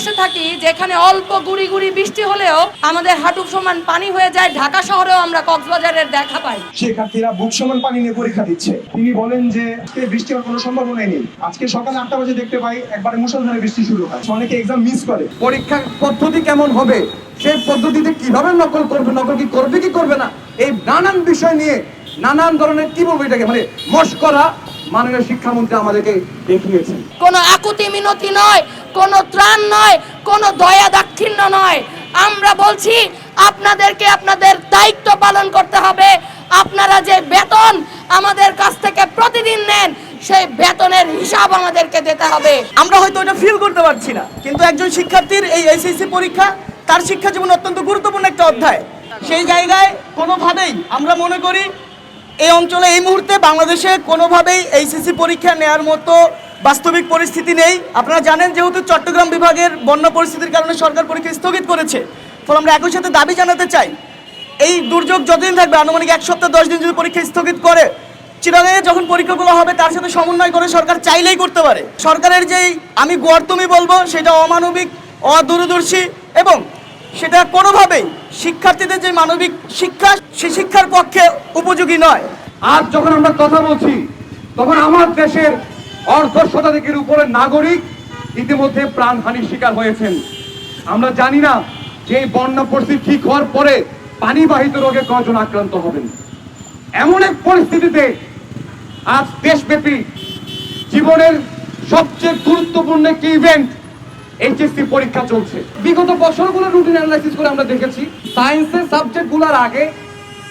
দেশে থাকি যেখানে অল্প গুড়ি গুড়ি বৃষ্টি হলেও আমাদের হাঁটু সমান পানি হয়ে যায়, ঢাকা শহরেও আমরা কক্সবাজারের দেখা পাই। শিক্ষার্থীরা বুক সমান পানি নিয়ে পরীক্ষা দিচ্ছে। তিনি বলেন যে আজকে বৃষ্টি হওয়ার কোনো সম্ভাবনাই নেই। আজকে সকাল 8টা বাজে দেখতে পাই একবারে মুষলধারে বৃষ্টি শুরু হয়। অনেকে এক্সাম মিস করে। পরীক্ষার পদ্ধতি কেমন হবে, সেই পদ্ধতিতে কিভাবে নকল করবে, নকল কি করবে কি করবে না, এই নানান বিষয় নিয়ে নানান ধরনের কি বলবো এটাকে মানে মশকরা মাননীয় শিক্ষামন্ত্রী আমাদেরকে দেখিয়েছেন। কোনো আকুতি মিনতি নয়, কোনো ত্রাণ নয়, কোনো দয়া দাক্ষিণ্য নয়। আমরা বলছি আপনাদেরকে আপনাদের দায়িত্ব পালন করতে হবে। আপনারা যে বেতন আমাদের কাছ থেকে প্রতিদিন নেন সেই বেতনের হিসাব আমাদেরকে দিতে হবে। আমরা হয়তো এটা ফিল করতে পারছি না, কিন্তু একজন শিক্ষার্থীর এই এসএসসি পরীক্ষা তার শিক্ষা জীবন অত্যন্ত গুরুত্বপূর্ণ একটা অধ্যায়। সেই জায়গায় কোনোভাবেই আমরা মনে করি এই অঞ্চলে এই মুহূর্তে বাংলাদেশে কোনোভাবেই এইচএসসি পরীক্ষা নেওয়ার মতো বাস্তবিক পরিস্থিতি নেই। আপনারা জানেন যেহেতু চট্টগ্রাম বিভাগের বন্যা পরিস্থিতির কারণে সরকার পরীক্ষা স্থগিত করেছে, ফলে আমরা একই সাথে দাবি জানাতে চাই এই দুর্যোগ যতদিন থাকবে, আনুমানিক 1 সপ্তাহ 10 দিন যদি পরীক্ষা স্থগিত করে, চিরাঙে যখন পরীক্ষাগুলো হবে তার সাথে সমন্বয় করে সরকার চাইলেই করতে পারে। সরকারের যেই আমি গোয়ার্তুমি বলবো সেটা অমানবিক, অদূরদর্শী এবং সেটা কোনোভাবেই শিক্ষার্থীদের যে মানবিক শিক্ষা সেই শিক্ষার পক্ষে উপযোগী নয়। আজ যখন আমরা কথা বলছি তখন আমার দেশের অর্ধ শতাধিকের উপরে নাগরিক ইতিমধ্যে প্রাণহানির শিকার হয়েছেন। আমরা জানি না যে এই বন্যা পরিস্থিতি ঠিক হওয়ার পরে পানিবাহিত রোগে কজন আক্রান্ত হবেন। এমন এক পরিস্থিতিতে আজ দেশব্যাপী জীবনের সবচেয়ে গুরুত্বপূর্ণ একটি ইভেন্ট এইচএসসি পরীক্ষা চলছে। বিগত বছরগুলো রুটিন অ্যানালাইসিস করে আমরা দেখেছি সায়েন্সের সাবজেক্টগুলোর আগে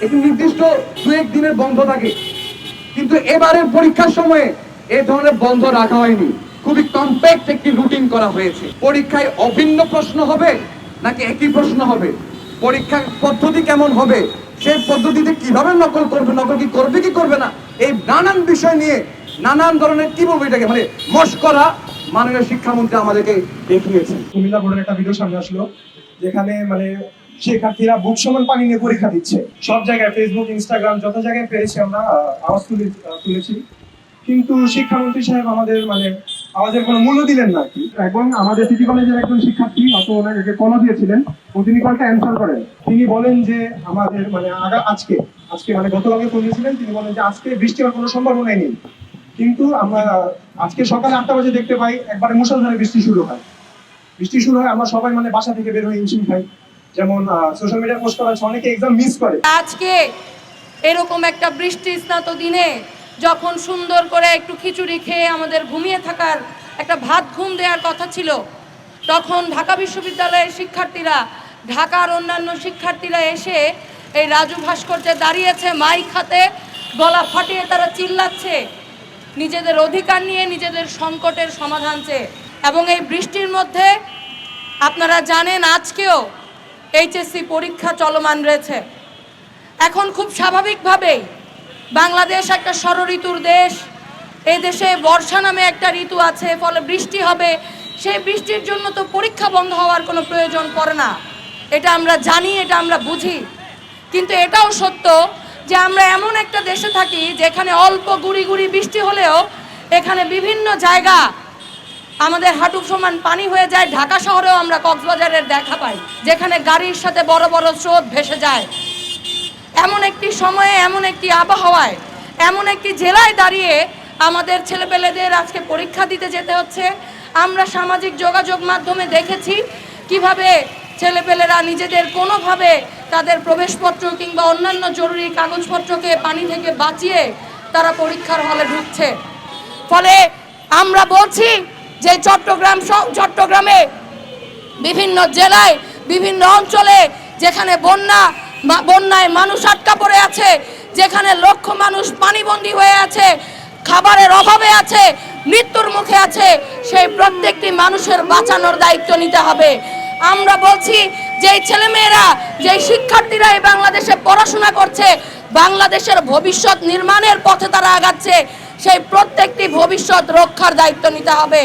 একটি নির্দিষ্ট 2-1 দিনের বন্ধ থাকে, কিন্তু এবারের পরীক্ষার সময়ে এই ধরনের বন্ধ রাখা হয়নি। খুবই কম্প্যাক্ট একটি রুটিন করা হয়েছে। পরীক্ষায় অভিন্ন প্রশ্ন হবে নাকি একই প্রশ্ন হবে, পরীক্ষার পদ্ধতি কেমন হবে, সেই পদ্ধতিতে কিভাবে নকল করবে, নকল কি করবে কি করবে না, এই নানান বিষয় নিয়ে নানান ধরনের কি বলবো এটাকে মানে মশকরা মাননীয় শিক্ষামন্ত্রী আমাদেরকে দেখিয়েছেন। কুমিল্লা বোর্ডের একটা ভিডিও সামনে আসলো যেখানে মানে শিক্ষার্থীরা বুক সমান পানি নিয়ে পরীক্ষা দিচ্ছে। সব জায়গায় ফেসবুক, ইনস্টাগ্রাম যত জায়গায় পেরেছি আমরা আওয়াজ তুলেছি, কিন্তু শিক্ষামন্ত্রী সাহেব আমাদের মানে আওয়াজের কোনো মূল্য দিলেন না কি। এবং আমাদের সিটি কলেজের একজন শিক্ষার্থী অত ওনাকে কল দিয়েছিলেন, তিনি কলটা অ্যান্সার করেন। তিনি বলেন যে আমাদের মানে আজকে মানে গতকালকে ফোন দিয়েছিলেন, তিনি বলেন যে আজকে বৃষ্টি হওয়ার কোনো সম্ভাবনাই নেই, কিন্তু আমরা আজকে সকাল 8টা বাজে দেখতে পাই একবারে মুষলধারে বৃষ্টি শুরু হয়। আমরা সবাই মানে বাসা থেকে বের হয়ে হিমশিম খাই। যেমন সোশ্যাল মিডিয়া পোস্ট করা আছে, অনেকে এক্সাম মিস করে। আজকে এরকম একটা বৃষ্টি স্নাত দিনে যখন সুন্দর করে একটু খিচুড়ি খেয়ে আমাদের ঘুমিয়ে থাকার একটা ভাত ঘুম দেওয়ার কথা ছিল, তখন ঢাকা বিশ্ববিদ্যালয়ের শিক্ষার্থীরা, ঢাকার অন্যান্য শিক্ষার্থীরা এসে এই রাজু ভাস্কর্যে দাঁড়িয়েছে, মাইক হাতে গলা ফাটিয়ে তারা চিল্লাচ্ছে নিজেদের অধিকার নিয়ে, নিজেদের সংকটের সমাধান চেয়ে। এবং এই বৃষ্টির মধ্যে আপনারা জানেন আজকেও এইচএসসি পরীক্ষা চলমান রয়েছে। এখন খুব স্বাভাবিকভাবেই বাংলাদেশ একটা ষড়ঋতুর দেশ, এই দেশে বর্ষা নামে একটা ঋতু আছে, ফলে বৃষ্টি হবে। সেই বৃষ্টির জন্য তো পরীক্ষা বন্ধ হওয়ার কোনো প্রয়োজন পড়ে না, এটা আমরা জানি, এটা আমরা বুঝি। কিন্তু এটাও সত্য যে আমরা এমন একটা দেশে থাকি যেখানে অল্প গুড়ি গুড়ি বৃষ্টি হলেও এখানে বিভিন্ন জায়গা আমাদের হাঁটু সমান পানি হয়ে যায়, ঢাকা শহরেও আমরা কক্সবাজারের দেখা পাই, যেখানে গাড়ির সাথে বড় বড় স্রোত ভেসে যায়। এমন একটি সময়ে, এমন একটি আবহাওয়ায়, এমন একটি জেলায় দাঁড়িয়ে আমাদের ছেলেপেলেদের আজকে পরীক্ষা দিতে যেতে হচ্ছে। আমরা সামাজিক যোগাযোগ মাধ্যমে দেখেছি কিভাবে ছেলেপেলেরা নিজেদের কোনোভাবে তাদের প্রবেশপত্র কিংবা অন্যান্য জরুরি কাগজপত্রকে পানি থেকে বাঁচিয়ে তারা পরীক্ষার হলে ঢুকছে। ফলে আমরা বলছি যে চট্টগ্রামে বিভিন্ন জেলায়, বিভিন্ন অঞ্চলে যেখানে বন্যায় মানুষ আটকা পড়ে আছে, যেখানে লক্ষ মানুষ পানিবন্দী হয়ে আছে, খাবারের অভাবে আছে, মৃত্যুর মুখে আছে, সেই প্রত্যেকটি মানুষের বাঁচানোর দায়িত্ব নিতে হবে। আমরা বলছি যে ছেলেমেয়েরা, যে শিক্ষার্থীরা এই বাংলাদেশে পড়াশোনা করছে, বাংলাদেশের ভবিষ্যৎ নির্মাণের পথে তারা আগাচ্ছে, সেই প্রত্যেকটি ভবিষ্যৎ রক্ষার দায়িত্ব নিতে হবে।